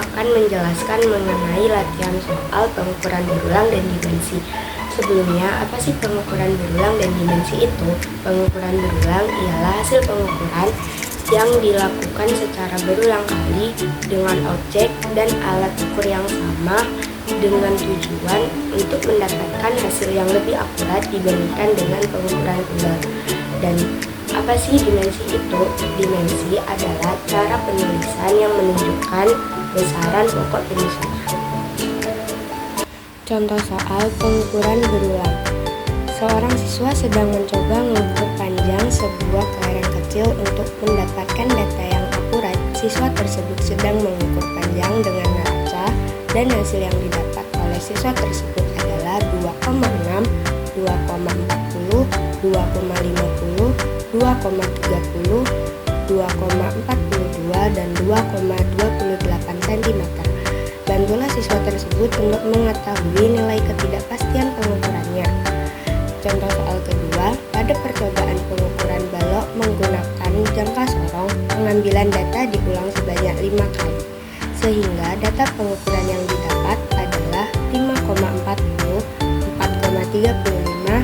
akan menjelaskan mengenai latihan soal pengukuran berulang dan dimensi. Sebelumnya, apa sih pengukuran berulang dan dimensi itu? Pengukuran berulang ialah hasil pengukuran yang dilakukan secara berulang kali dengan objek dan alat ukur yang sama dengan tujuan untuk mendapatkan hasil yang lebih akurat dibandingkan dengan pengukuran tunggal. Dan apa sih dimensi itu? Dimensi adalah cara penulisan yang menunjukkan besaran pokok tulisannya. Contoh soal pengukuran berulang. Seorang siswa sedang mencoba mengukur panjang sebuah kelereng kecil untuk mendapatkan data yang akurat. Siswa tersebut sedang mengukur panjang dengan neraca dan hasil yang didapat oleh siswa tersebut adalah 2,6, 2,40, 2,50, 2,30, 2,42, dan 2,28 cm. Bantulah siswa tersebut untuk mengetahui nilai ketidakpastian pengukurannya. Contoh soal kedua, pada percobaan pengukuran balok menggunakan jangka sorong, pengambilan data diulang sebanyak 5 kali, sehingga data pengukuran yang didapat adalah 5,40, 4,35,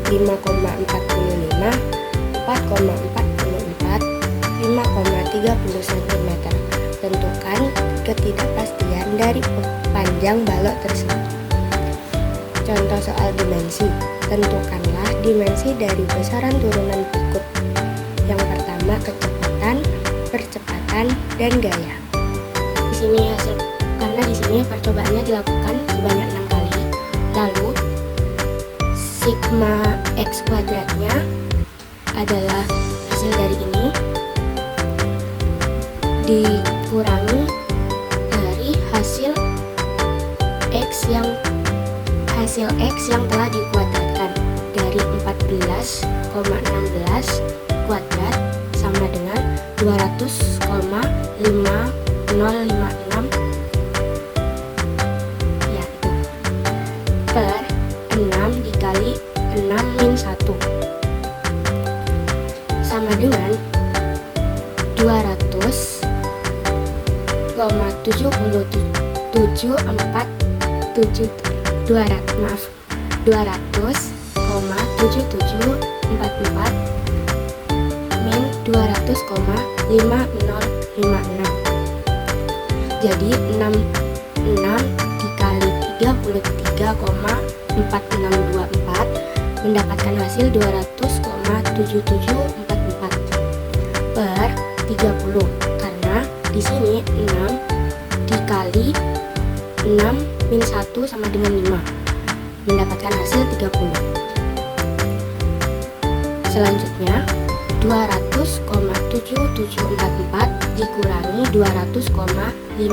5,45, 4,44, 5,30 cm. Tentukan ketidakpastian dari panjang balok tersebut. Contoh soal dimensi. Tentukanlah dimensi dari besaran turunan berikut. Yang pertama, kecepatan, percepatan, dan gaya. Di sini karena di sini percobaannya dilakukan sebanyak 6 kali. Lalu sigma x kuadratnya adalah hasil dari ini dikurangi dari hasil x yang telah dikuadratkan dari 14,16 kuadrat sama dengan 200,5056 yaitu per 6 dikali 6 min 1 sama dengan 200,7744 min 200,5056. Jadi 66 dikali 33,4624 mendapatkan hasil 200,7744 per 30, karena di sini 6 dikali 6 min 1 sama dengan 5 mendapatkan hasil 30. Selanjutnya 200,7744 dikurangi 200,5056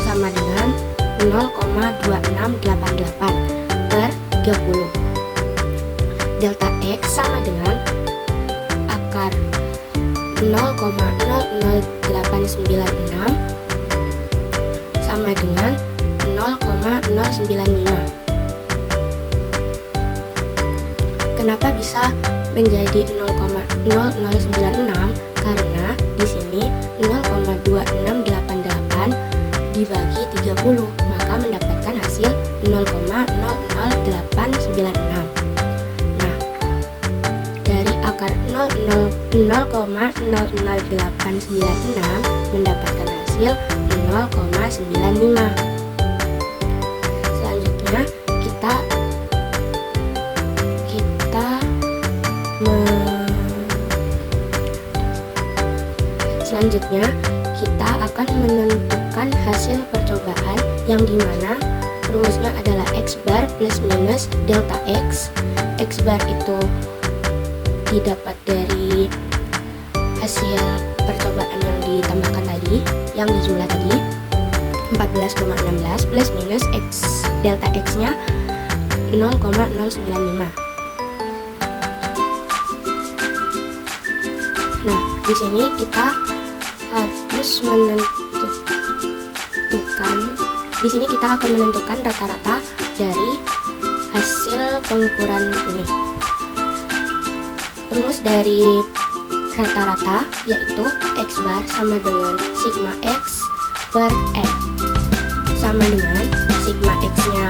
sama dengan 0,2688 per 30. Delta X sama dengan akar 0,00896 sama dengan 0,095. Kenapa bisa menjadi 0,0096? Karena di sini 0,2688 dibagi 30, maka mendapatkan hasil 0,00896. Nah, dari akar 0,00896 mendapatkan hasil 0,95. Selanjutnya kita akan menentukan hasil percobaan yang dimana rumusnya adalah x bar plus minus delta x. X bar itu didapat dari hasil percobaan yang ditambahkan tadi, yang dijumlah tadi 14,16 plus minus x delta x nya 0,095. Nah, di sini kita harus akan menentukan rata-rata dari hasil pengukuran ini. Rumus dari rata-rata, yaitu X bar sama dengan sigma X per N, sama dengan sigma X-nya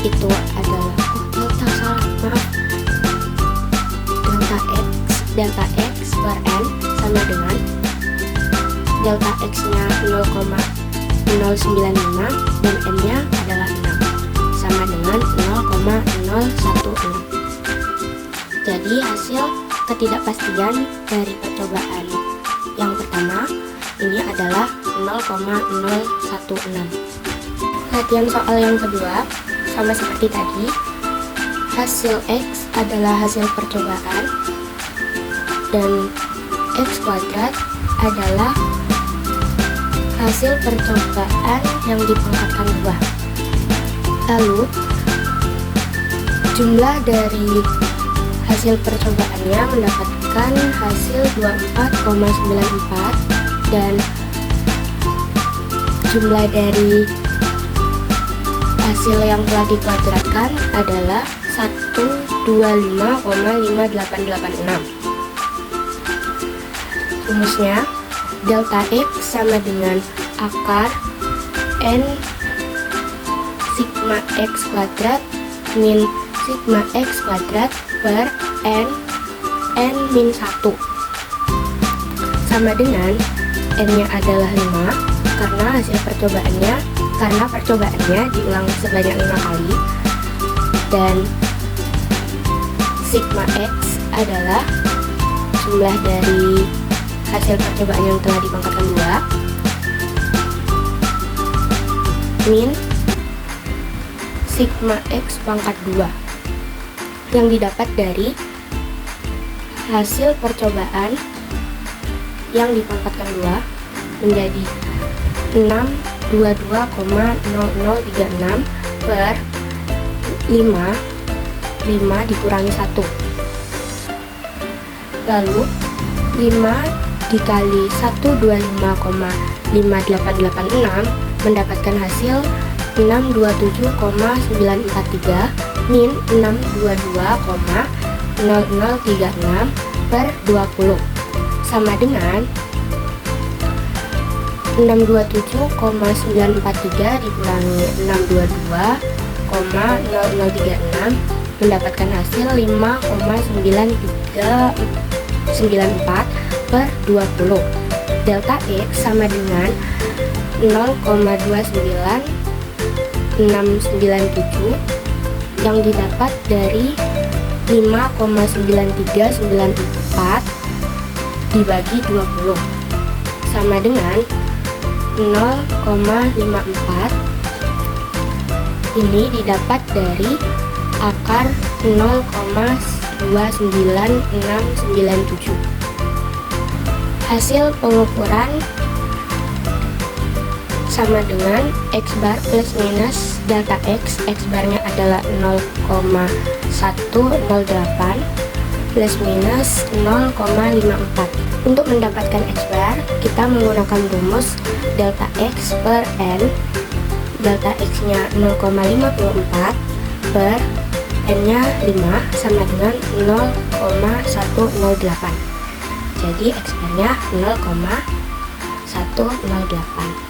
itu adalah delta X per N sama dengan delta X-nya 0,095 dan N-nya adalah 6, sama dengan 0,016. Jadi hasil ketidakpastian dari percobaan yang pertama ini adalah 0,016. Latihan soal yang kedua sama seperti tadi, hasil X adalah hasil percobaan dan X kuadrat adalah hasil percobaan yang dipangkatkan 2. Lalu jumlah dari hasil percobaannya mendapatkan hasil 24,94 dan jumlah dari hasil yang telah dikuadratkan adalah 125,5886. Rumusnya, delta X sama dengan akar N sigma X kuadrat min sigma X kuadrat per N min 1, sama dengan N-nya adalah 5 karena percobaannya diulang sebanyak 5 kali, dan sigma X adalah jumlah dari hasil percobaan yang telah dipangkatkan 2 min sigma X pangkat 2 yang didapat dari hasil percobaan yang dipangkatkan 2 menjadi 622,0036 per 5 dikurangi 1. Lalu 5 dikali 125,5886 mendapatkan hasil 627,943 min 622,0036 per 20 sama dengan 627,943 dikurangi 622,0036 mendapatkan hasil 5,9394 per 20. Delta X sama dengan 0,29697 yang didapat dari 5,9394 dibagi 20 sama dengan 0,54. Ini didapat dari akar 0,29697. Hasil pengukuran sama dengan X bar plus minus delta X. X barnya adalah 0,108 plus minus 0,54. Untuk mendapatkan X bar, kita menggunakan rumus delta X per N. Delta X-nya 0,54 per N-nya 5 sama dengan 0,108. Jadi X bar-nya 0,108.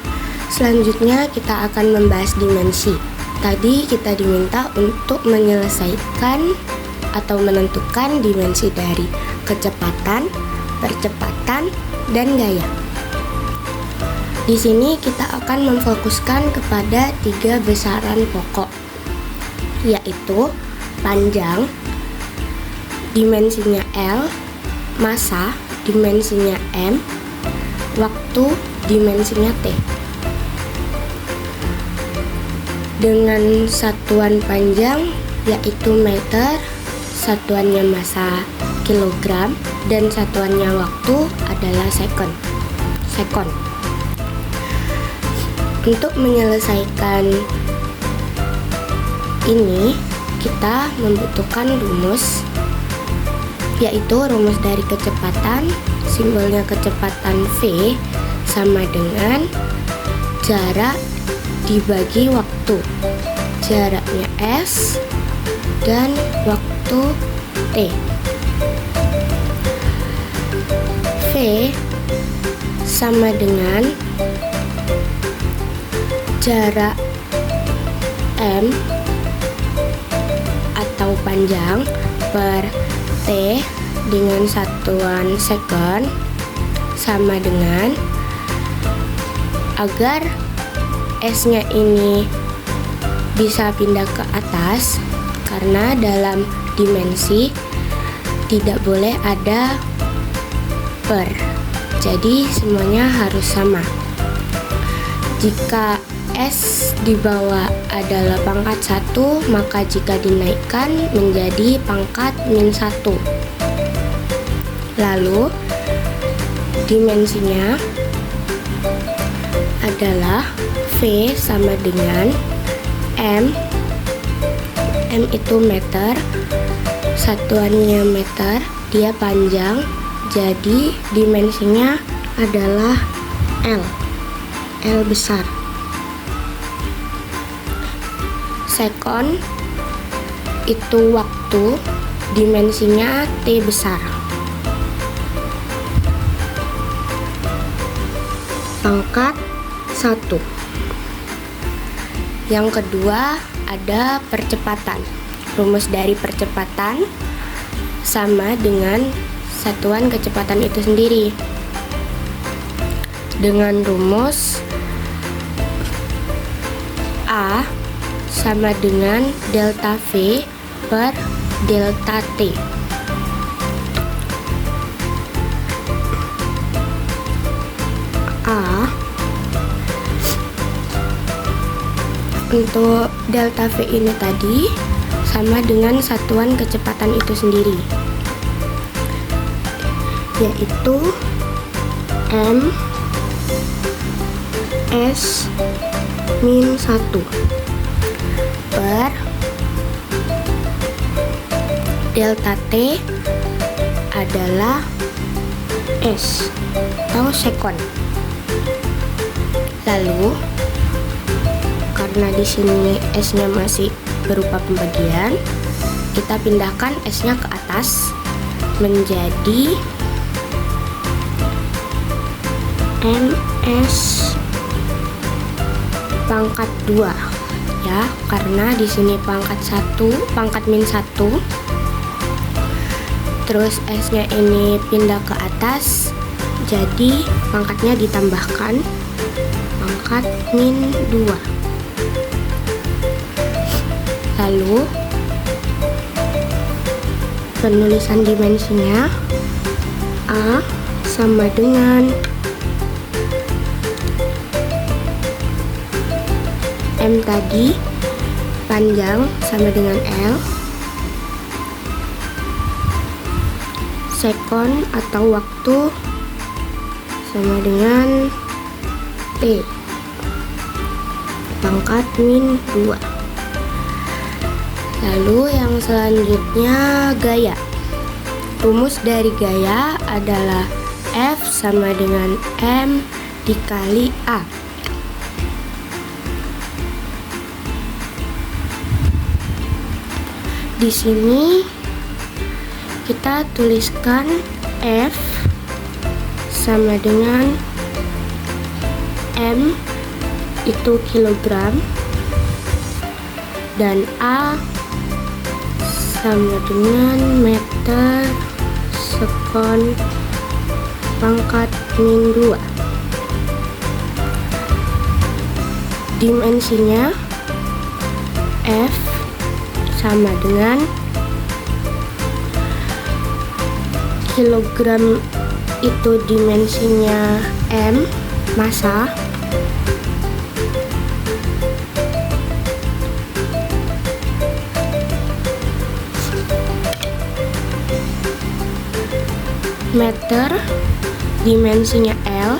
Selanjutnya kita akan membahas dimensi. Tadi kita diminta untuk menyelesaikan atau menentukan dimensi dari kecepatan, percepatan, dan gaya. Di sini kita akan memfokuskan kepada 3 besaran pokok, yaitu panjang, dimensinya L, massa, dimensinya M, waktu, dimensinya T. Dengan satuan panjang yaitu meter, satuannya massa kilogram, dan satuannya waktu adalah sekon. Untuk menyelesaikan ini, kita membutuhkan rumus, yaitu rumus dari kecepatan. Simbolnya kecepatan V sama dengan jarak dibagi waktu. Jaraknya S dan waktu T. T sama dengan jarak M atau panjang per T dengan satuan sekon sama dengan, agar S-nya ini bisa pindah ke atas, karena dalam dimensi tidak boleh ada per, jadi semuanya harus sama. Jika S di bawah adalah pangkat 1, maka jika dinaikkan menjadi pangkat -1. Lalu dimensinya adalah V sama dengan M. M itu meter, satuannya meter, dia panjang, jadi dimensinya adalah L. L besar. Sekon itu waktu, dimensinya T besar. Pangkat 1. Yang kedua ada percepatan. Rumus dari percepatan sama dengan satuan kecepatan itu sendiri. Dengan rumus A sama dengan delta V per delta T. A untuk delta V ini tadi sama dengan satuan kecepatan itu sendiri, yaitu M S min 1 per delta T adalah S atau sekon. Lalu karena di sini S-nya masih berupa pembagian, kita pindahkan S-nya ke atas menjadi MS pangkat 2 ya, karena di sini pangkat -1, terus S-nya ini pindah ke atas, jadi pangkatnya ditambahkan pangkat -2. Lalu penulisan dimensinya A sama dengan M tadi, panjang sama dengan L, sekon atau waktu sama dengan T, pangkat -2. Lalu yang selanjutnya gaya. Rumus dari gaya adalah F sama dengan M dikali A. Di sini kita tuliskan F sama dengan M itu kilogram dan A sama dengan meter sekon pangkat -2. Dimensinya F sama dengan kilogram itu dimensinya M, massa, meter dimensinya L,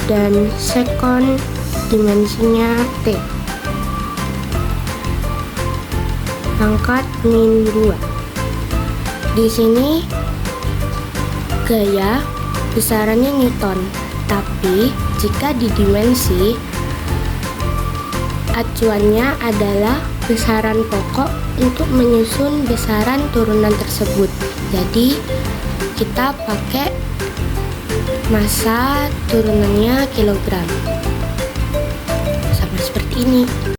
dan sekon dimensinya T, pangkat -2. Di sini gaya besarannya Newton, tapi jika di dimensi acuannya adalah besaran pokok untuk menyusun besaran turunan tersebut. Jadi kita pakai massa turunannya kilogram, sama seperti ini.